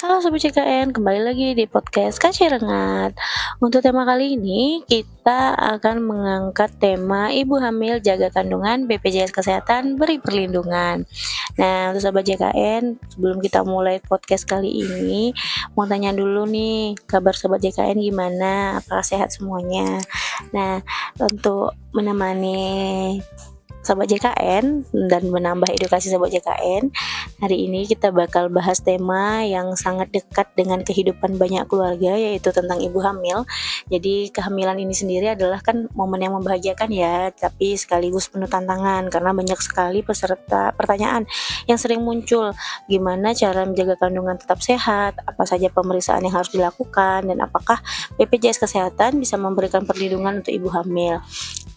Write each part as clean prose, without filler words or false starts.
Halo Sobat JKN, kembali lagi di podcast Kace Rengat. Untuk tema kali ini, kita akan mengangkat tema ibu hamil jaga kandungan BPJS Kesehatan beri perlindungan. Nah, untuk Sobat JKN, sebelum kita mulai podcast kali ini, mau tanya dulu nih, kabar Sobat JKN gimana? Apakah sehat semuanya? Nah, untuk menemani Sobat JKN dan menambah edukasi Sobat JKN, hari ini kita bakal bahas tema yang sangat dekat dengan kehidupan banyak keluarga, yaitu tentang ibu hamil. Jadi kehamilan ini sendiri adalah kan momen yang membahagiakan ya, tapi sekaligus penuh tantangan karena banyak sekali pertanyaan yang sering muncul. Gimana cara menjaga kandungan tetap sehat, apa saja pemeriksaan yang harus dilakukan, dan apakah BPJS Kesehatan bisa memberikan perlindungan untuk ibu hamil.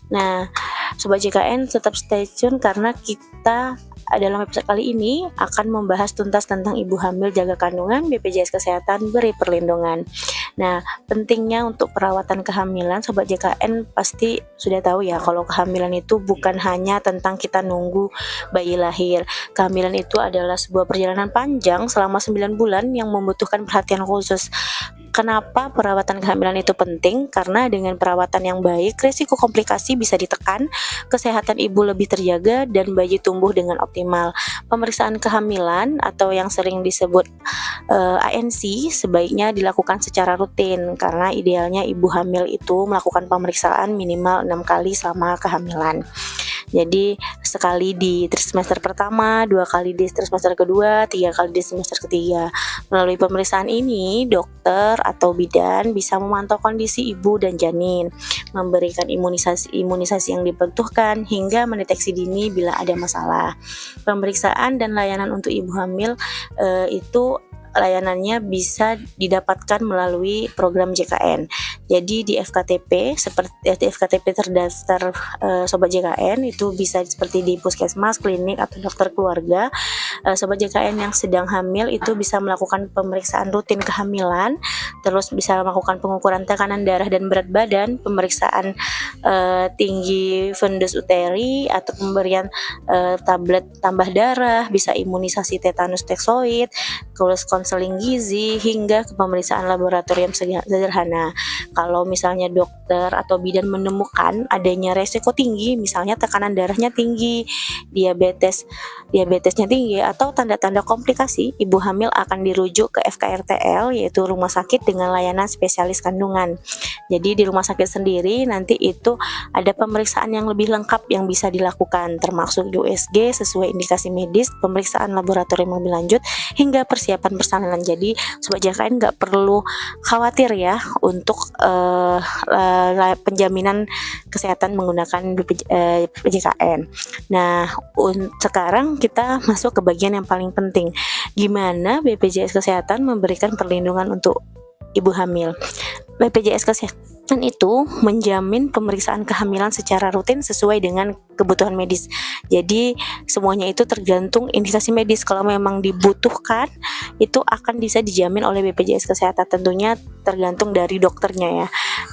Nah, Sobat JKN tetap stay tune karena kita dalam episode kali ini akan membahas tuntas tentang ibu hamil jaga kandungan BPJS Kesehatan beri perlindungan. Nah, pentingnya untuk perawatan kehamilan, Sobat JKN pasti sudah tahu ya kalau kehamilan itu bukan hanya tentang kita nunggu bayi lahir. Kehamilan itu adalah sebuah perjalanan panjang selama 9 bulan yang membutuhkan perhatian khusus. Kenapa perawatan kehamilan itu penting? Karena dengan perawatan yang baik, risiko komplikasi bisa ditekan, kesehatan ibu lebih terjaga, dan bayi tumbuh dengan optimal. Pemeriksaan kehamilan atau yang sering disebut ANC sebaiknya dilakukan secara rutin, karena idealnya ibu hamil itu melakukan pemeriksaan minimal 6 kali selama kehamilan. Jadi sekali di trimester pertama, 2 kali di trimester kedua, 3 kali di trimester ketiga. Melalui pemeriksaan ini, dokter atau bidan bisa memantau kondisi ibu dan janin, memberikan imunisasi yang dibutuhkan hingga mendeteksi dini bila ada masalah. Pemeriksaan dan layanan untuk ibu hamil itu layanannya bisa didapatkan melalui program JKN. Jadi di FKTP terdaftar Sobat JKN itu bisa seperti di puskesmas, klinik atau dokter keluarga. Sobat JKN yang sedang hamil itu bisa melakukan pemeriksaan rutin kehamilan, terus bisa melakukan pengukuran tekanan darah dan berat badan, pemeriksaan tinggi fundus uteri atau pemberian tablet tambah darah, bisa imunisasi tetanus toksoid, terus konseling gizi, hingga ke pemeriksaan laboratorium sederhana. Kalau misalnya dokter atau bidan menemukan adanya resiko tinggi, misalnya tekanan darahnya tinggi, diabetesnya tinggi, atau tanda-tanda komplikasi, ibu hamil akan dirujuk ke FKRTL, yaitu rumah sakit dengan layanan spesialis kandungan. Jadi di rumah sakit sendiri nanti itu ada pemeriksaan yang lebih lengkap yang bisa dilakukan, termasuk USG sesuai indikasi medis, pemeriksaan laboratorium lebih lanjut, hingga persiapan persalinan. Jadi Sobat JKN nggak perlu khawatir ya untuk penjaminan kesehatan menggunakan JKN. Nah, sekarang kita masuk ke bagian yang paling penting. Gimana BPJS Kesehatan memberikan perlindungan untuk ibu hamil? BPJS Kesehatan itu menjamin pemeriksaan kehamilan secara rutin sesuai dengan kebutuhan medis. Jadi semuanya itu tergantung indikasi medis. Kalau memang dibutuhkan, itu akan bisa dijamin oleh BPJS Kesehatan. Tentunya tergantung dari dokternya ya.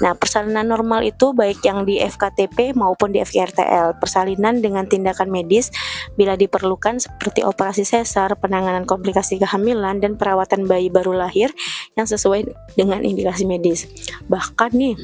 Nah, persalinan normal itu baik yang di FKTP maupun di FKRTL. Persalinan dengan tindakan medis bila diperlukan seperti operasi sesar, penanganan komplikasi kehamilan, dan perawatan bayi baru lahir yang sesuai dengan indikasi medis. Bahkan nih,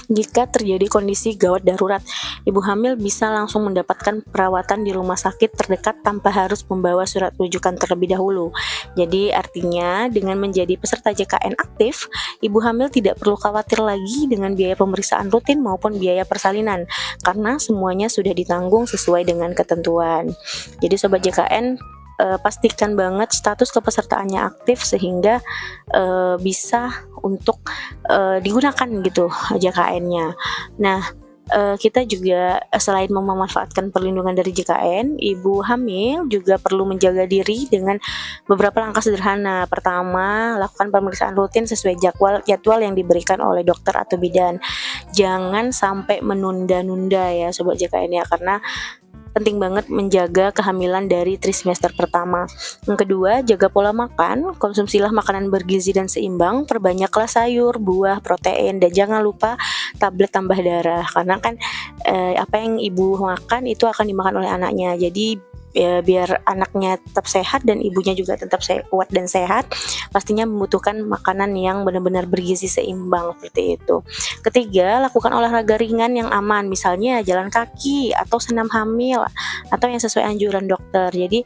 jika terjadi kondisi gawat darurat, ibu hamil bisa langsung mendapatkan perawatan di rumah sakit terdekat tanpa harus membawa surat rujukan terlebih dahulu. Jadi artinya dengan menjadi peserta JKN aktif, ibu hamil tidak perlu khawatir lagi dengan biaya pemeriksaan rutin maupun biaya persalinan, karena semuanya sudah ditanggung sesuai dengan ketentuan. Jadi Sobat JKN, pastikan banget status kepesertaannya aktif sehingga bisa untuk digunakan gitu JKN-nya. Nah, kita juga selain memanfaatkan perlindungan dari JKN, ibu hamil juga perlu menjaga diri dengan beberapa langkah sederhana. Pertama, lakukan pemeriksaan rutin sesuai jadwal yang diberikan oleh dokter atau bidan. Jangan sampai menunda-nunda ya Sobat JKN ya, karena penting banget menjaga kehamilan dari trimester pertama. Yang kedua, jaga pola makan, konsumsilah makanan bergizi dan seimbang, perbanyaklah sayur, buah, protein, dan jangan lupa tablet tambah darah, karena kan apa yang ibu makan itu akan dimakan oleh anaknya. Jadi ya biar anaknya tetap sehat dan ibunya juga tetap kuat dan sehat, pastinya membutuhkan makanan yang benar-benar bergizi seimbang seperti itu. Ketiga, lakukan olahraga ringan yang aman, misalnya jalan kaki atau senam hamil atau yang sesuai anjuran dokter. Jadi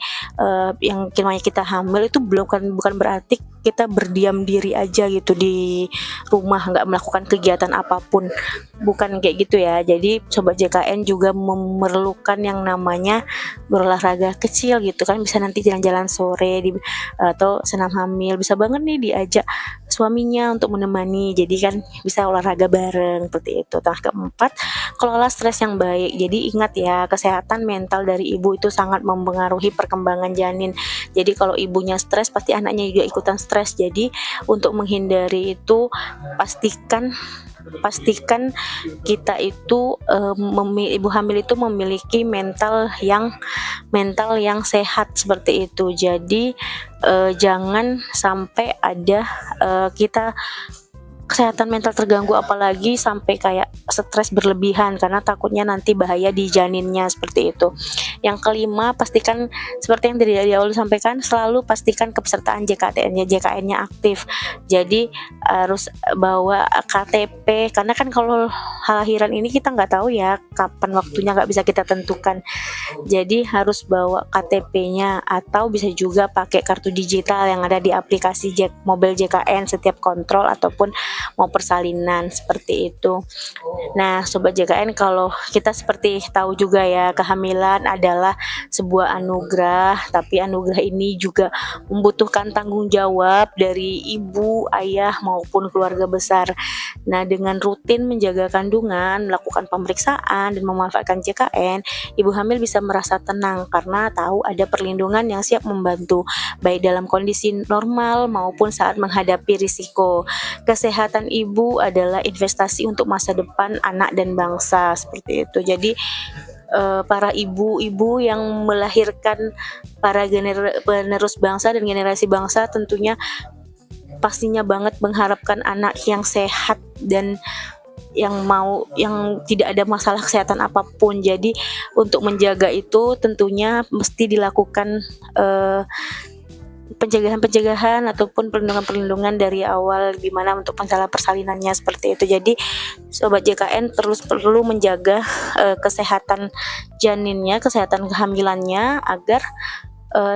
yang namanya kita hamil itu bukan berarti kita berdiam diri aja gitu di rumah nggak melakukan kegiatan apapun, bukan kayak gitu ya. Jadi sobat JKN juga memerlukan yang namanya berolahraga kecil gitu kan, bisa nanti jalan-jalan sore atau senam hamil, bisa banget nih diajak suaminya untuk menemani, jadi kan bisa olahraga bareng seperti itu. Nah, keempat, kelola stres yang baik. Jadi ingat ya, kesehatan mental dari ibu itu sangat mempengaruhi perkembangan janin. Jadi kalau ibunya stres, pasti anaknya juga ikutan stres. Jadi untuk menghindari itu, pastikan kita itu ibu hamil itu memiliki mental yang sehat seperti itu. Jadi jangan sampai ada kita kesehatan mental terganggu, apalagi sampai kayak stres berlebihan, karena takutnya nanti bahaya di janinnya seperti itu. Yang kelima, pastikan seperti yang dari awal sampaikan, selalu pastikan kepesertaan JKN-nya aktif. Jadi harus bawa KTP, karena kan kalau lahiran ini kita nggak tahu ya kapan waktunya, nggak bisa kita tentukan. Jadi harus bawa KTP-nya, atau bisa juga pakai kartu digital yang ada di aplikasi mobil JKN setiap kontrol ataupun mau persalinan seperti itu. Nah, sobat JKN, kalau kita seperti tahu juga ya, kehamilan adalah sebuah anugerah, tapi anugerah ini juga membutuhkan tanggung jawab dari ibu, ayah maupun keluarga besar. Nah, dengan rutin menjaga kandungan, melakukan pemeriksaan dan memanfaatkan JKN, ibu hamil bisa merasa tenang karena tahu ada perlindungan yang siap membantu, baik dalam kondisi normal maupun saat menghadapi risiko. Kesehatan ibu adalah investasi untuk masa depan anak dan bangsa seperti itu. Jadi para ibu-ibu yang melahirkan para penerus bangsa dan generasi bangsa tentunya pastinya banget mengharapkan anak yang sehat dan yang tidak ada masalah kesehatan apapun. Jadi untuk menjaga itu tentunya mesti dilakukan pencegahan ataupun perlindungan dari awal, gimana untuk masalah persalinannya seperti itu. Jadi sobat JKN terus perlu menjaga kesehatan janinnya, kesehatan kehamilannya, agar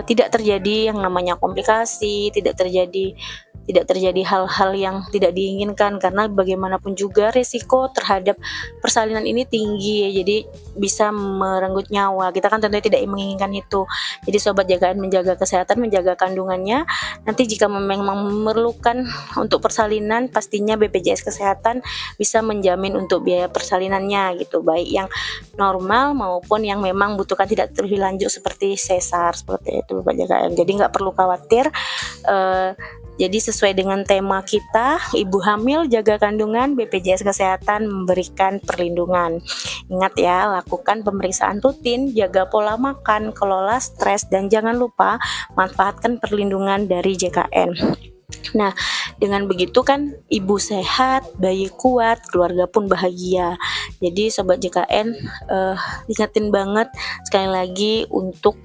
tidak terjadi yang namanya komplikasi, tidak terjadi hal-hal yang tidak diinginkan, karena bagaimanapun juga risiko terhadap persalinan ini tinggi ya, jadi bisa merenggut nyawa. Kita kan tentunya tidak menginginkan itu. Jadi sobat JKN menjaga kesehatan, menjaga kandungannya. Nanti jika memang memerlukan untuk persalinan, pastinya BPJS Kesehatan bisa menjamin untuk biaya persalinannya gitu, baik yang normal maupun yang memang butuhkan tidak lebih lanjut seperti sesar seperti itu sobat JKN. Jadi nggak perlu khawatir. Jadi sesuai dengan tema kita, ibu hamil jaga kandungan, BPJS Kesehatan memberikan perlindungan. Ingat ya, lakukan pemeriksaan rutin, jaga pola makan, kelola stres, dan jangan lupa manfaatkan perlindungan dari JKN. Nah, dengan begitu kan ibu sehat, bayi kuat, keluarga pun bahagia. Jadi sobat JKN ingatin banget sekali lagi untuk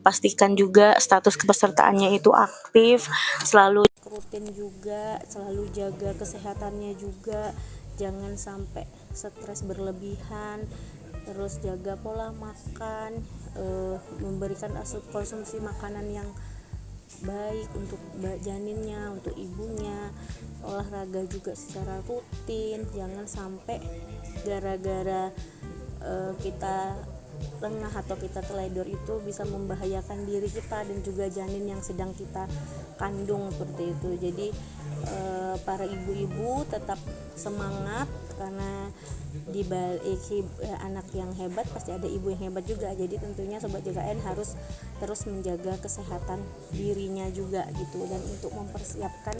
pastikan juga status kepesertaannya itu aktif, selalu rutin juga, selalu jaga kesehatannya juga, jangan sampai stres berlebihan, terus jaga pola makan, memberikan konsumsi makanan yang baik untuk janinnya, untuk ibunya, olahraga juga secara rutin. Jangan sampai gara-gara kita lengah atau kita teledor itu bisa membahayakan diri kita dan juga janin yang sedang kita kandung seperti itu. Jadi para ibu-ibu tetap semangat, karena di balik anak yang hebat pasti ada ibu yang hebat juga. Jadi tentunya sobat JKN harus terus menjaga kesehatan dirinya juga gitu, dan untuk mempersiapkan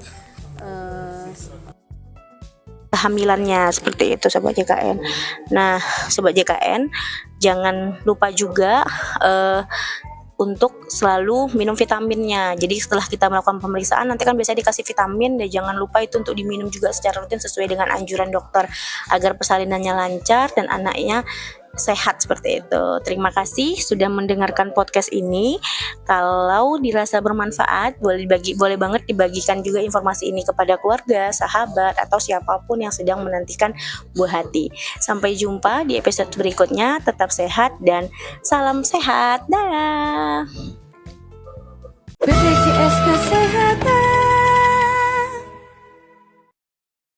kehamilannya seperti itu sobat JKN. Nah sobat JKN jangan lupa juga untuk selalu minum vitaminnya. Jadi setelah kita melakukan pemeriksaan, nanti kan biasanya dikasih vitamin, dan jangan lupa itu untuk diminum juga secara rutin sesuai dengan anjuran dokter, agar persalinannya lancar dan anaknya sehat seperti itu. Terima kasih sudah mendengarkan podcast ini. Kalau dirasa bermanfaat, boleh banget dibagikan juga informasi ini kepada keluarga, sahabat, atau siapapun yang sedang menantikan buah hati. Sampai jumpa di episode berikutnya. Tetap sehat dan salam sehat. Dah. BPJS Kesehatan.